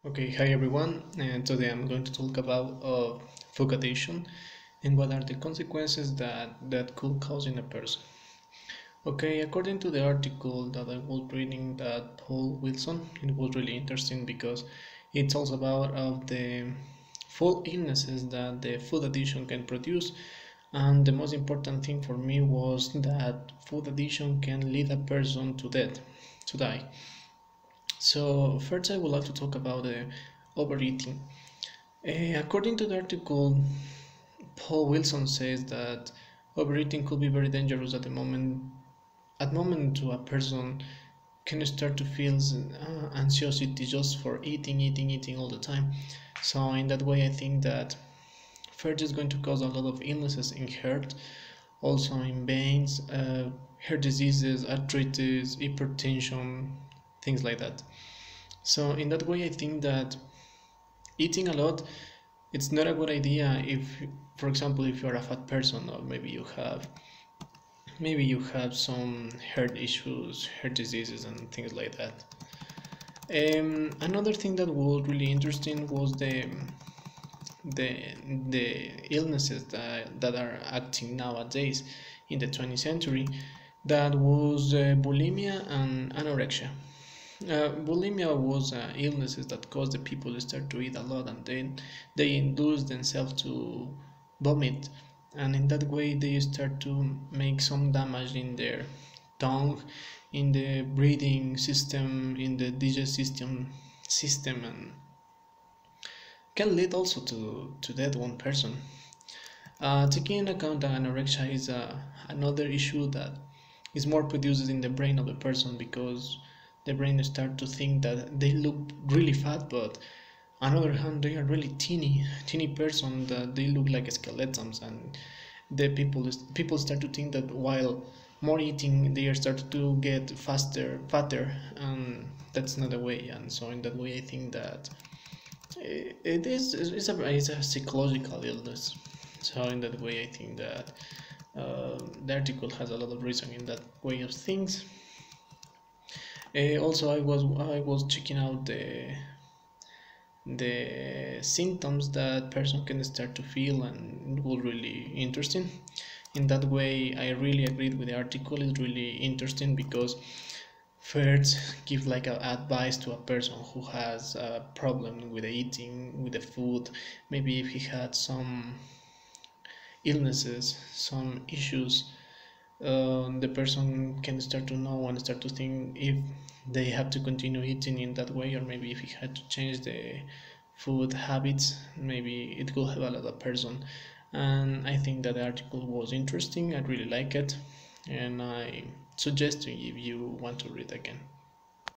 Okay, hi everyone, and today I'm going to talk about food addiction and what are the consequences that could cause in a person. Okay, according to the article that I was reading that Paul Wilson, it was really interesting because it talks about the full illnesses that the food addiction can produce, and the most important thing for me was that food addiction can lead a person to death, to die. So first, I would like to talk about overeating. According to the article, Paul Wilson says that overeating could be very dangerous at the moment. At moment, to a person can start to feel anxiety just for eating all the time. So in that way, I think that first is going to cause a lot of illnesses in heart, also in veins, heart diseases, arthritis, hypertension, things like that. So in that way, I think that eating a lot, it's not a good idea if, for example, if you're a fat person or maybe you have some heart issues, heart diseases, and things like that. Another thing that was really interesting was the the illnesses that are acting nowadays in the 20th century. That was bulimia and anorexia. Bulimia was illnesses that caused the people to start to eat a lot, and then they induce themselves to vomit, and in that way they start to make some damage in their tongue, in the breathing system, in the digestive system, and can lead also to death one person. Taking into account that anorexia is another issue that is more produced in the brain of the person because the brain start to think that they look really fat, but on the other hand they are really teeny person that they look like skeletons, and the people start to think that while more eating they are start to get fatter, and that's not the way. And so in that way I think that it is it's a psychological illness. So in that way, I think that the article has a lot of reason in that way of things. Also, I was checking out the symptoms that person can start to feel, and it was really interesting. In that way, I really agreed with the article. It's really interesting because first give like a advice to a person who has a problem with the eating, with the food, maybe if he had some illnesses, some issues, the person can start to know and start to think if they have to continue eating in that way, or maybe if he had to change the food habits, maybe it could help a lot of person. And I think that the article was interesting. I really like it, and I suggest to you if you want to read again.